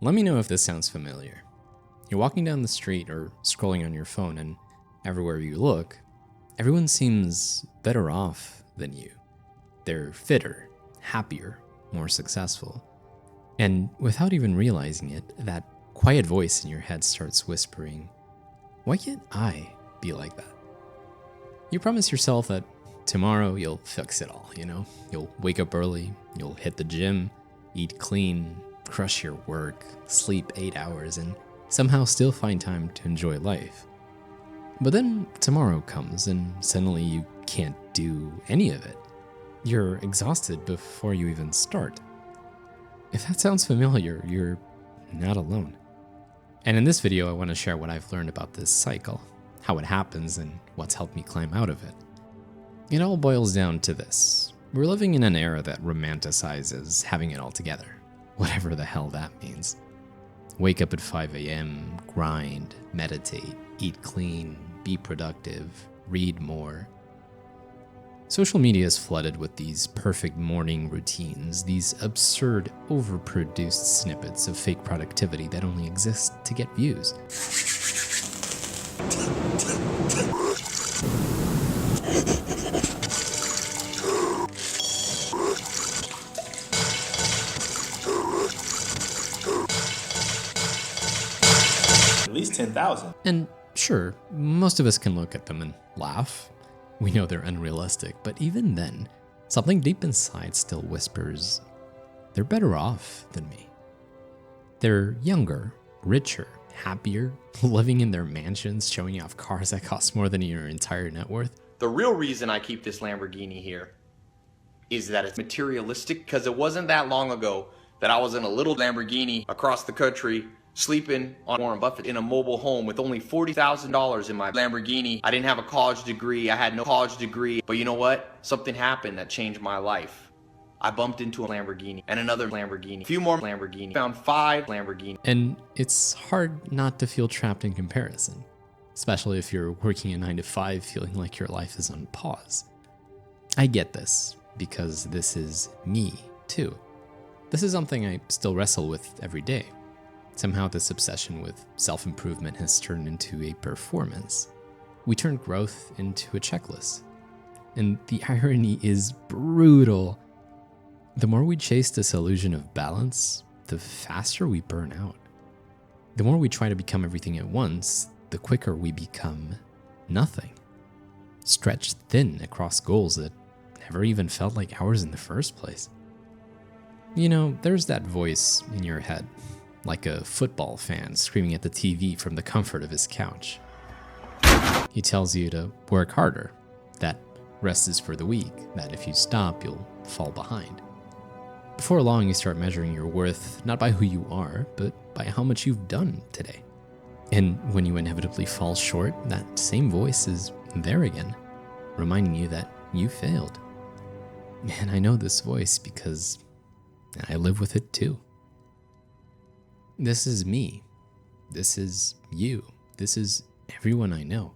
Let me know if this sounds familiar. You're walking down the street or scrolling on your phone, and everywhere you look, everyone seems better off than you. They're fitter, happier, more successful. And without even realizing it, that quiet voice in your head starts whispering, why can't I be like that? You promise yourself that tomorrow you'll fix it all, You'll wake up early, you'll hit the gym, eat clean, crush your work, sleep 8 hours, and somehow still find time to enjoy life. But then tomorrow comes and suddenly you can't do any of it. You're exhausted before you even start. If that sounds familiar, you're not alone. And in this video, I want to share what I've learned about this cycle, how it happens, and what's helped me climb out of it. It all boils down to this. We're living in an era that romanticizes having it all together, whatever the hell that means. Wake up at 5 a.m., grind, meditate, eat clean, be productive, read more. Social media is flooded with these perfect morning routines, these absurd, overproduced snippets of fake productivity that only exist to get views. At least 10,000. And sure, most of us can look at them and laugh. We know they're unrealistic, but even then, something deep inside still whispers, they're better off than me. They're younger, richer, happier, living in their mansions, showing off cars that cost more than your entire net worth. The real reason I keep this Lamborghini here is that it's materialistic, because it wasn't that long ago that I was in a little Lamborghini across the country sleeping on Warren Buffett in a mobile home with only $40,000 in my Lamborghini. I didn't have a college degree. I had no college degree. But you know what? Something happened that changed my life. I bumped into a Lamborghini and another Lamborghini, a few more Lamborghini, found 5 Lamborghini. And it's hard not to feel trapped in comparison, especially if you're working a 9 to 5 feeling like your life is on pause. I get this because this is me too. This is something I still wrestle with every day. Somehow this obsession with self-improvement has turned into a performance. We turn growth into a checklist. And the irony is brutal. The more we chase this illusion of balance, the faster we burn out. The more we try to become everything at once, the quicker we become nothing. Stretched thin across goals that never even felt like ours in the first place. There's that voice in your head, like a football fan screaming at the TV from the comfort of his couch. He tells you to work harder, that rest is for the weak, that if you stop, you'll fall behind. Before long, you start measuring your worth not by who you are, but by how much you've done today. And when you inevitably fall short, that same voice is there again, reminding you that you failed. And I know this voice because I live with it too. This is me. This is you. This is everyone I know.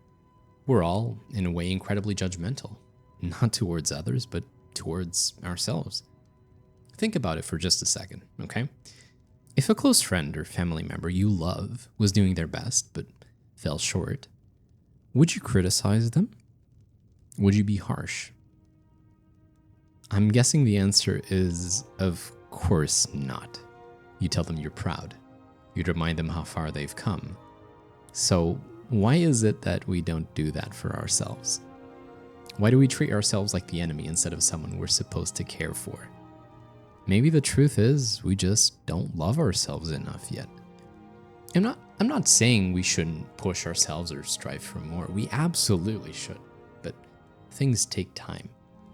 We're all, in a way, incredibly judgmental. Not towards others, but towards ourselves. Think about it for just a second, okay? If a close friend or family member you love was doing their best, but fell short, would you criticize them? Would you be harsh? I'm guessing the answer is, of course not. You tell them you're proud. You'd remind them how far they've come. So why is it that we don't do that for ourselves? Why do we treat ourselves like the enemy instead of someone we're supposed to care for? Maybe the truth is we just don't love ourselves enough yet. I'm not saying we shouldn't push ourselves or strive for more. We absolutely should. But things take time.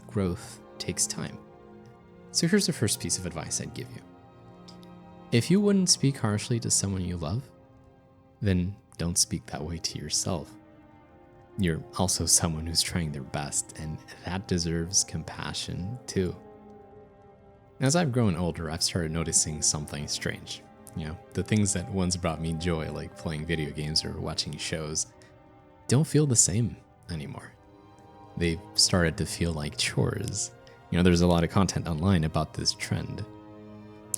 Growth takes time. So here's the first piece of advice I'd give you. If you wouldn't speak harshly to someone you love, then don't speak that way to yourself. You're also someone who's trying their best, and that deserves compassion too. As I've grown older, I've started noticing something strange. The things that once brought me joy, like playing video games or watching shows, don't feel the same anymore. They've started to feel like chores. There's a lot of content online about this trend.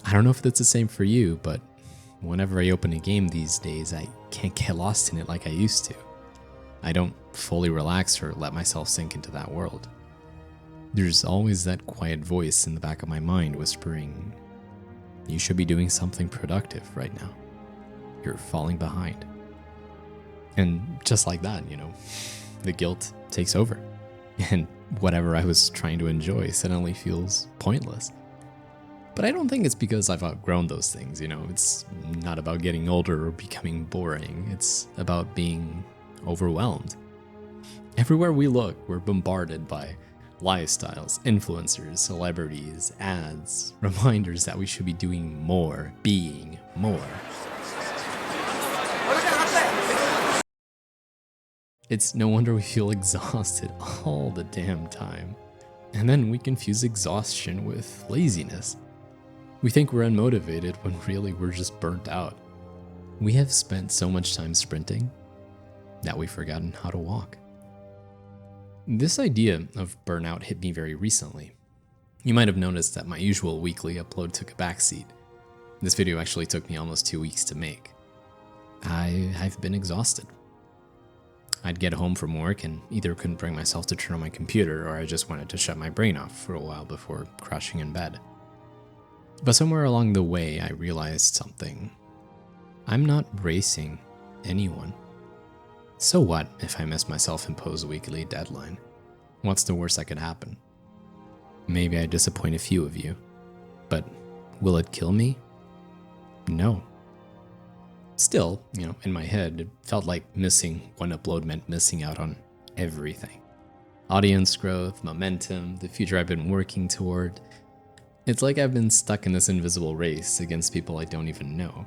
I don't know if that's the same for you, but Whenever I open a game these days, I can't get lost in it like I used to. I don't fully relax or let myself sink into that world. There's always that quiet voice in the back of my mind whispering, "You should be doing something productive right now. You're falling behind." And just like that, the guilt takes over. And whatever I was trying to enjoy suddenly feels pointless. But I don't think it's because I've outgrown those things, It's not about getting older or becoming boring. It's about being overwhelmed. Everywhere we look, we're bombarded by lifestyles, influencers, celebrities, ads, reminders that we should be doing more, being more. It's no wonder we feel exhausted all the damn time. And then we confuse exhaustion with laziness. We think we're unmotivated when really we're just burnt out. We have spent so much time sprinting that we've forgotten how to walk. This idea of burnout hit me very recently. You might have noticed that my usual weekly upload took a backseat. This video actually took me almost 2 weeks to make. I've been exhausted. I'd get home from work and either couldn't bring myself to turn on my computer or I just wanted to shut my brain off for a while before crashing in bed. But somewhere along the way, I realized something. I'm not racing anyone. So what if I miss my self-imposed weekly deadline? What's the worst that could happen? Maybe I disappoint a few of you, but will it kill me? No. Still, in my head, it felt like missing one upload meant missing out on everything. Audience growth, momentum, the future I've been working toward. It's like I've been stuck in this invisible race against people I don't even know.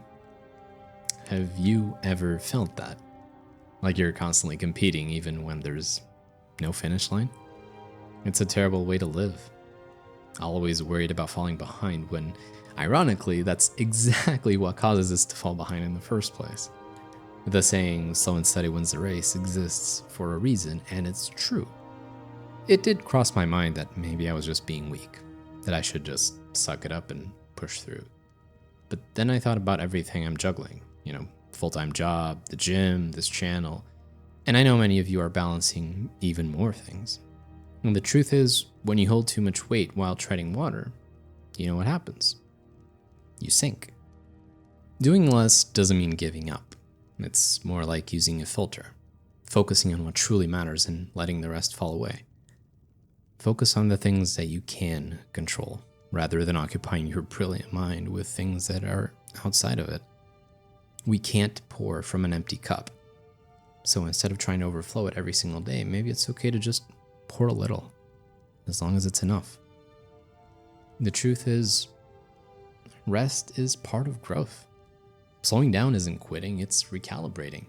Have you ever felt that? Like you're constantly competing even when there's no finish line? It's a terrible way to live. Always worried about falling behind when, ironically, that's exactly what causes us to fall behind in the first place. The saying, "slow and steady wins the race," exists for a reason, and it's true. It did cross my mind that maybe I was just being weak, that I should just suck it up and push through. But then I thought about everything I'm juggling, full-time job, the gym, this channel, and I know many of you are balancing even more things. And the truth is, when you hold too much weight while treading water, you know what happens? You sink. Doing less doesn't mean giving up. It's more like using a filter, focusing on what truly matters and letting the rest fall away. Focus on the things that you can control, rather than occupying your brilliant mind with things that are outside of it. We can't pour from an empty cup. So instead of trying to overflow it every single day, maybe it's okay to just pour a little, as long as it's enough. The truth is, rest is part of growth. Slowing down isn't quitting, it's recalibrating.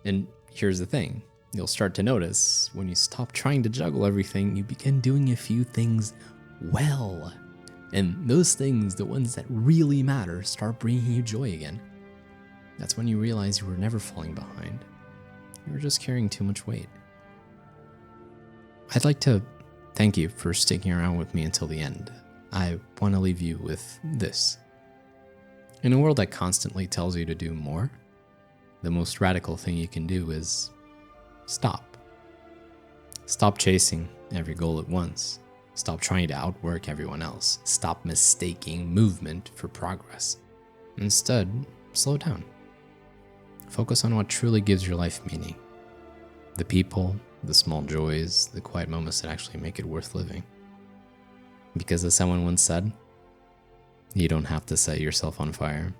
And here's the thing, you'll start to notice when you stop trying to juggle everything, you begin doing a few things well. And those things, the ones that really matter, start bringing you joy again. That's when you realize you were never falling behind. You were just carrying too much weight. I'd like to thank you for sticking around with me until the end. I want to leave you with this. In a world that constantly tells you to do more, the most radical thing you can do is stop. Stop chasing every goal at once. Stop trying to outwork everyone else. Stop mistaking movement for progress. Instead, slow down. Focus on what truly gives your life meaning. The people, the small joys, the quiet moments that actually make it worth living. Because as someone once said, you don't have to set yourself on fire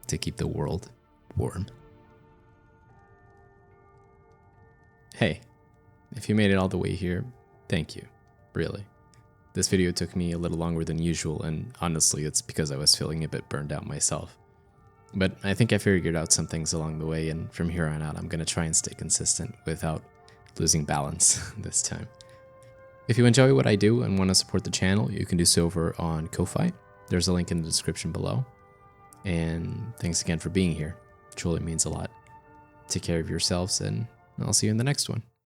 to keep the world warm. Hey, if you made it all the way here, thank you, really. This video took me a little longer than usual, and honestly, it's because I was feeling a bit burned out myself. But I think I figured out some things along the way, and from here on out, I'm going to try and stay consistent without losing balance this time. If you enjoy what I do and want to support the channel, you can do so over on Ko-Fi. There's a link in the description below. And thanks again for being here. It truly means a lot. Take care of yourselves, and I'll see you in the next one.